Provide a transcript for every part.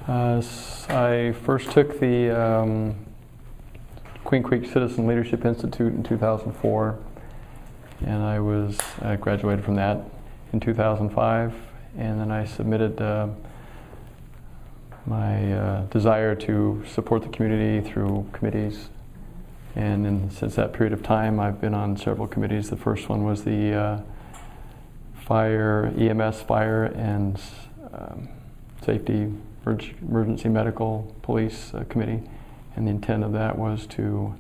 I first took the Queen Creek Citizen Leadership Institute in 2004, and I graduated from that in 2005, and then I submitted my desire to support the community through committees. And since that period of time, I've been on several committees. The first one was the EMS, Fire and Safety, Emergency Medical Police Committee. And the intent of that was to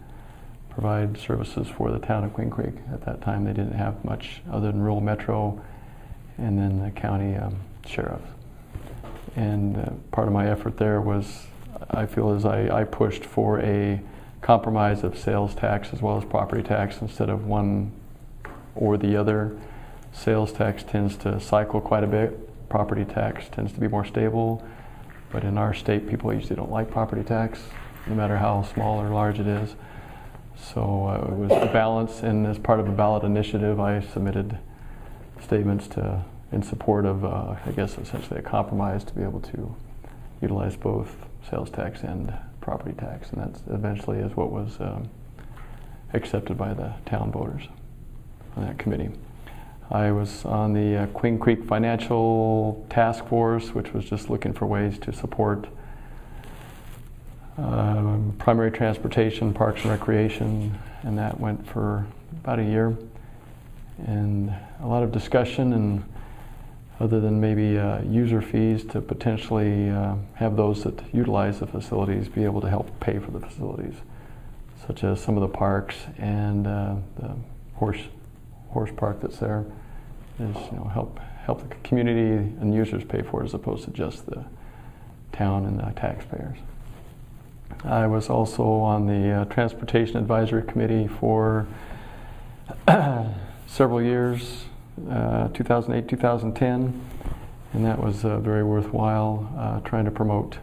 provide services for the town of Queen Creek. At that time, they didn't have much other than rural metro and then the county sheriff. And part of my effort there was, I feel, as I pushed for a compromise of sales tax as well as property tax instead of one or the other. Sales tax tends to cycle quite a bit. Property tax tends to be more stable. But in our state, people usually don't like property tax, no matter how small or large it is. So it was a balance, and as part of a ballot initiative, I submitted statements in support of, I guess, essentially a compromise to be able to utilize both sales tax and property tax, and that eventually is what was accepted by the town voters on that committee. I was on the Queen Creek Financial Task Force, which was just looking for ways to support primary transportation, parks and recreation, and that went for about a year. And a lot of discussion, and other than maybe user fees, to potentially have those that utilize the facilities be able to help pay for the facilities, such as some of the parks and the horse park that's there, is help the community and users pay for it as opposed to just the town and the taxpayers. I was also on the Transportation Advisory Committee for several years, 2008, 2010, and that was very worthwhile, trying to promote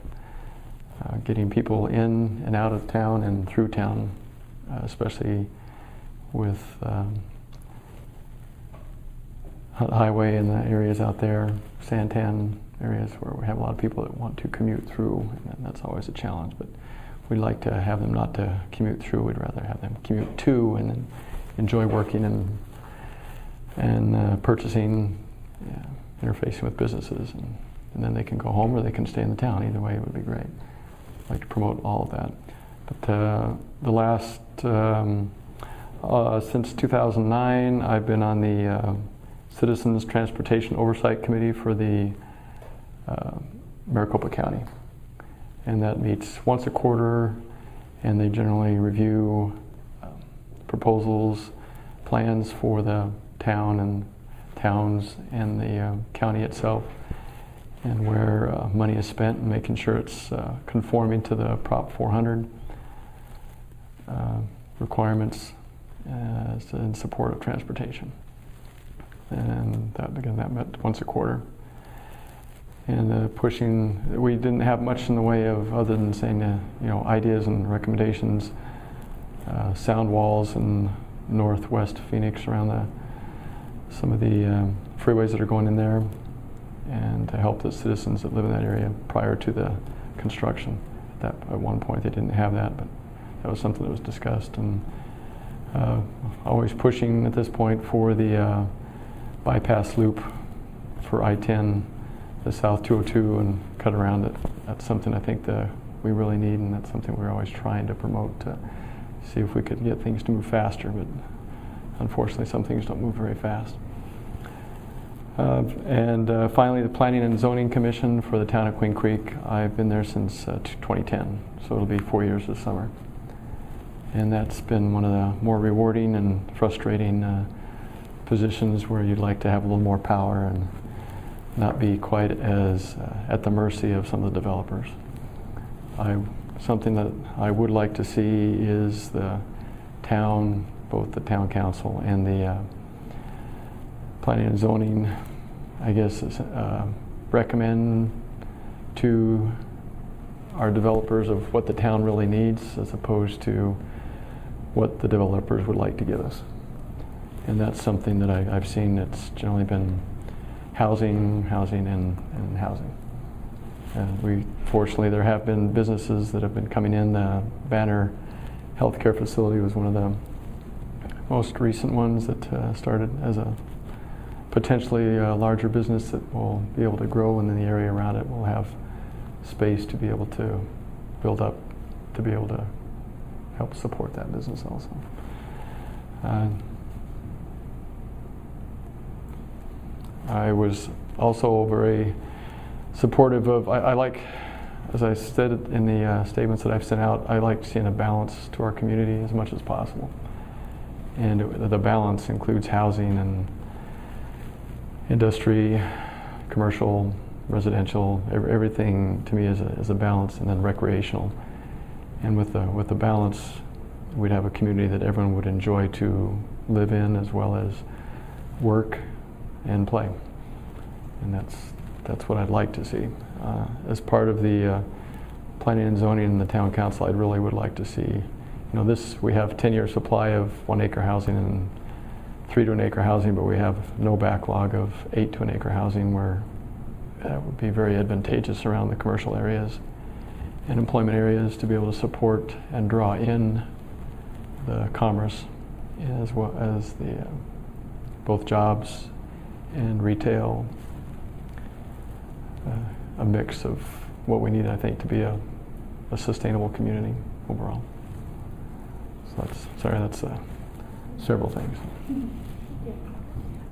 getting people in and out of town and through town, especially with highway and the areas out there, Santan areas where we have a lot of people that want to commute through, and that's always a challenge. But we'd like to have them not to commute through, we'd rather have them commute to and then enjoy working and purchasing, interfacing with businesses, and then they can go home or they can stay in the town. Either way, it would be great. I'd like to promote all of that. But the last, since 2009, I've been on the Citizens Transportation Oversight Committee for the Maricopa County. And that meets once a quarter, and they generally review proposals, plans for the town and towns and the county itself, and where money is spent, and making sure it's conforming to the Prop 400 requirements in support of transportation. And that, again, that met once a quarter. And pushing, we didn't have much in the way of, other than saying, ideas and recommendations, sound walls in northwest Phoenix around some of the freeways that are going in there, and to help the citizens that live in that area prior to the construction. At one point they didn't have that, but that was something that was discussed. And always pushing at this point for the bypass loop for I-10, the South 202, and cut around it. That's something I think that we really need, and that's something we're always trying to promote, to see if we could get things to move faster, but unfortunately some things don't move very fast. And finally, the Planning and Zoning Commission for the town of Queen Creek. I've been there since 2010, so it'll be 4 years this summer. And that's been one of the more rewarding and frustrating positions, where you'd like to have a little more power and not be quite as at the mercy of some of the developers. Something that I would like to see is the town, both the town council and the planning and zoning, I guess, recommend to our developers of what the town really needs, as opposed to what the developers would like to give us. And that's something that I've seen that's generally been housing, and housing. Fortunately, there have been businesses that have been coming in. The Banner Healthcare Facility was one of the most recent ones that started as a potentially larger business that will be able to grow, and then the area around it will have space to be able to build up, to be able to help support that business also. I was also very supportive of, I like, as I said in the statements that I've sent out, I like seeing a balance to our community as much as possible. And the balance includes housing and industry, commercial, residential, everything to me is a balance, and then recreational. And with the balance, we'd have a community that everyone would enjoy to live in, as well as work and play. And that's what I'd like to see. As part of the planning and zoning in the town council, I really would like to see, we have 10-year supply of 1-acre housing and 3 to an acre housing, but we have no backlog of 8 to an acre housing, where that would be very advantageous around the commercial areas and employment areas to be able to support and draw in the commerce, as well as the both jobs and retail, a mix of what we need, I think, to be a sustainable community overall. So that's several things.